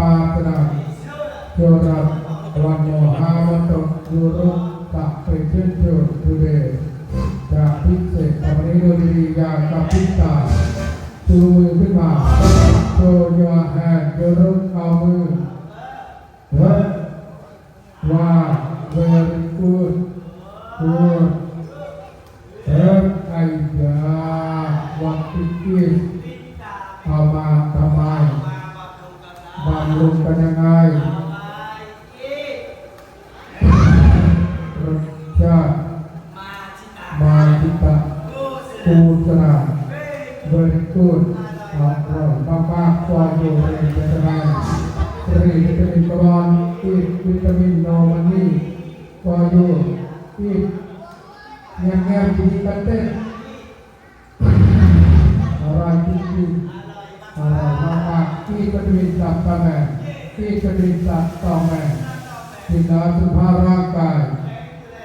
Patna Jorat Wano Havatok Guru Tak Petunjuk Today Praktik Pemilu Diri Yang Kapita Tui Bima Show your hand Guru Kamu Wah Very good Good Aida Waktu ini เอามาทำไมบำรุงกันยังไงรสชาติมาจิตะกูสระบริสุทธิ์อร่อยมากๆความอยู่ในเจตนาฟรีวิตามินกรอนอีกวิตามินโนมันนี่ความอยู่อีกแง่ๆดีกันเต้นอะไรที่ที่จะมีสัตว์แม่ที่จะมีสัตว์ต่อแม่ที่น่าสุขภาพร่างกาย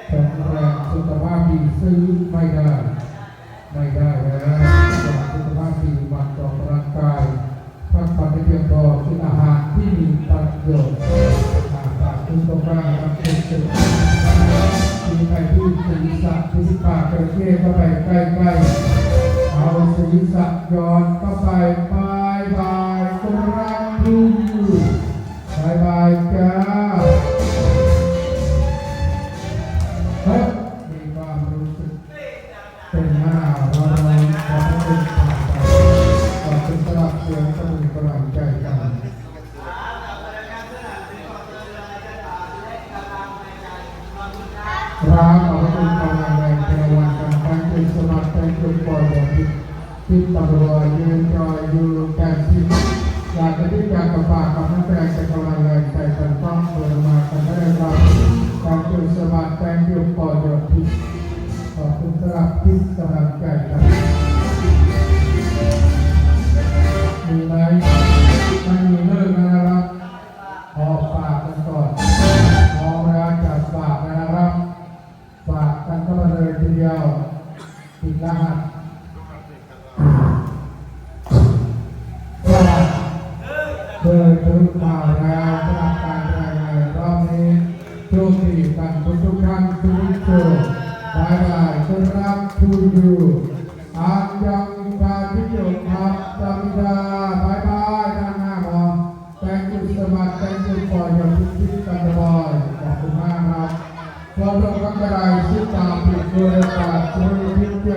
แข็งแรงสุขภาพดีซื้อไม่ได้นะสุขภาพดีมันต่อร่างกายพักผ่อนให้เพียงพอกินอาหารที่มีประโยชน์ปากคุณต้องการรับเป็นสุขมีใครที่ศีรษะที่ปากกระเจี๊ยบเข้าไปใกล้ๆเอาศีรษะย้อนเข้าไปบายคนรักทุกบายจ้ามีความรู้สึกเป็นหน้าร้อนขอบคุณขอบคุณสำหรับเสียงสนุนกำลังใจกันร้านขอบคุณกำลังแรงในวันการตั้งใจสมัครใจจุดปล่อยบทที่ตำรวจยืนรออยู่แก่ที่อยากจะที่อยากกระฝากกับนักแสดงจะกำลังแรงใจกันต้องเปิดมากันได้รับการจุดสมัครใจจุดปล่อยบทที่ขอบคุณสำหรับที่กำลังใจกันมีไหมไม่มีเรื่องนะครับออกฝากกันก่อนออกแรงจัดฝากนะครับฝากกันเข้ามาเลยทีเดียวติดรหัสเคยทะลุมาแล้วสำหรับการรายงานรอบนี้โชคดีกันทุกท่านทุกโชคบายต้อนรับทูยูอายังกาพิโยครับสามิดาบายด้านหน้ามองแต่งจุดสมัครแต่งจุดปล่อยอย่างพิจิตรกันบอยขอบคุณมากครับพร้อมกับกระไรชิดตาปิดโดยการช่วยพิจาร